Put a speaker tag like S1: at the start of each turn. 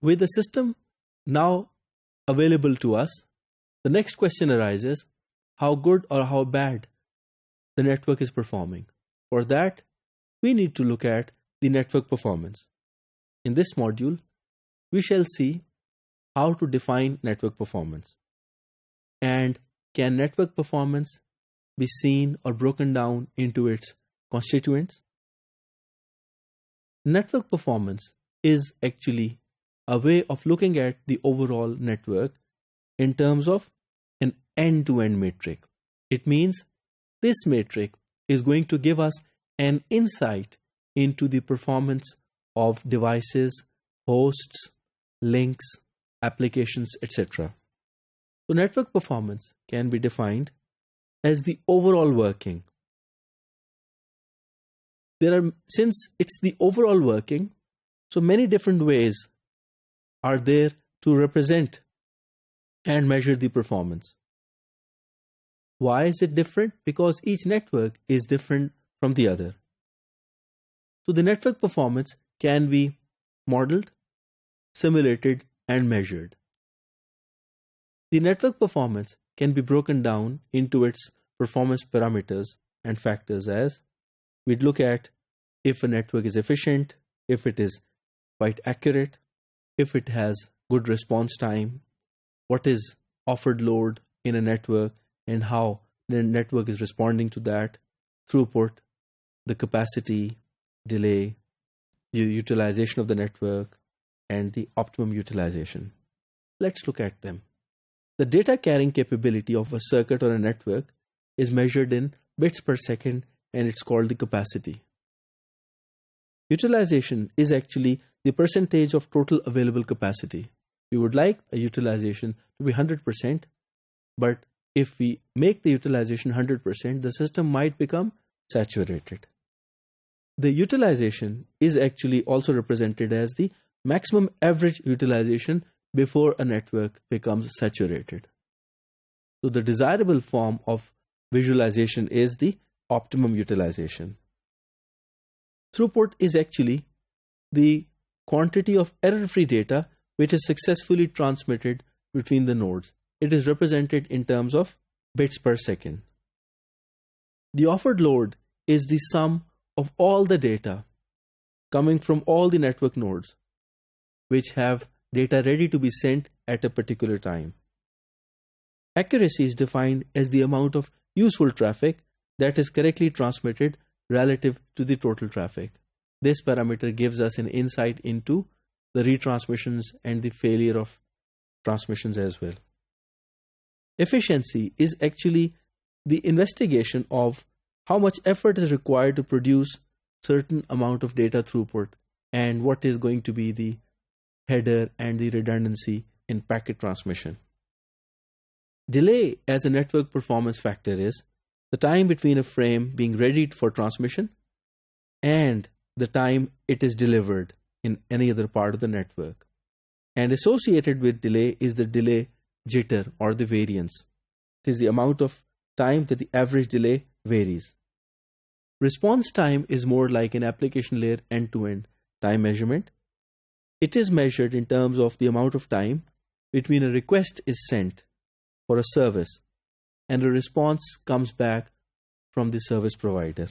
S1: With the system now available to us, the next question arises, how good or how bad the network is performing. For that, we need to look at the network performance. In this module, we shall see how to define network performance. And can network performance be seen or broken down into its constituents? Network performance is actually a way of looking at the overall network in terms of an end-to-end metric. It means this metric is going to give us an insight into the performance of devices, hosts, links, applications, etc. So network performance can be defined as the overall working. Since it's the overall working, so many different ways are there to represent and measure the performance. Why is it different? Because each network is different from the other. So the network performance can be modeled, simulated, and measured. The network performance can be broken down into its performance parameters and factors as we'd look at if a network is efficient, if it is quite accurate, if it has good response time, what is offered load in a network and how the network is responding to that, throughput, the capacity, delay, the utilization of the network, and the optimum utilization. Let's look at them. The data carrying capability of a circuit or a network is measured in bits per second, and it's called the capacity. Utilization is actually the percentage of total available capacity. We would like a utilization to be 100%, but if we make the utilization 100%, the system might become saturated. The utilization is actually also represented as the maximum average utilization before a network becomes saturated. So the desirable form of visualization is the optimum utilization. Throughput is actually the quantity of error-free data which is successfully transmitted between the nodes. It is represented in terms of bits per second. The offered load is the sum of all the data coming from all the network nodes which have data ready to be sent at a particular time. Accuracy is defined as the amount of useful traffic that is correctly transmitted relative to the total traffic. This parameter gives us an insight into the retransmissions and the failure of transmissions as well. Efficiency is actually the investigation of how much effort is required to produce certain amount of data throughput and what is going to be the header and the redundancy in packet transmission. Delay as a network performance factor is the time between a frame being ready for transmission and the time it is delivered in any other part of the network. And associated with delay is the delay jitter or the variance. It is the amount of time that the average delay varies. Response time is more like an application layer end-to-end time measurement. It is measured in terms of the amount of time between a request is sent for a service and a response comes back from the service provider.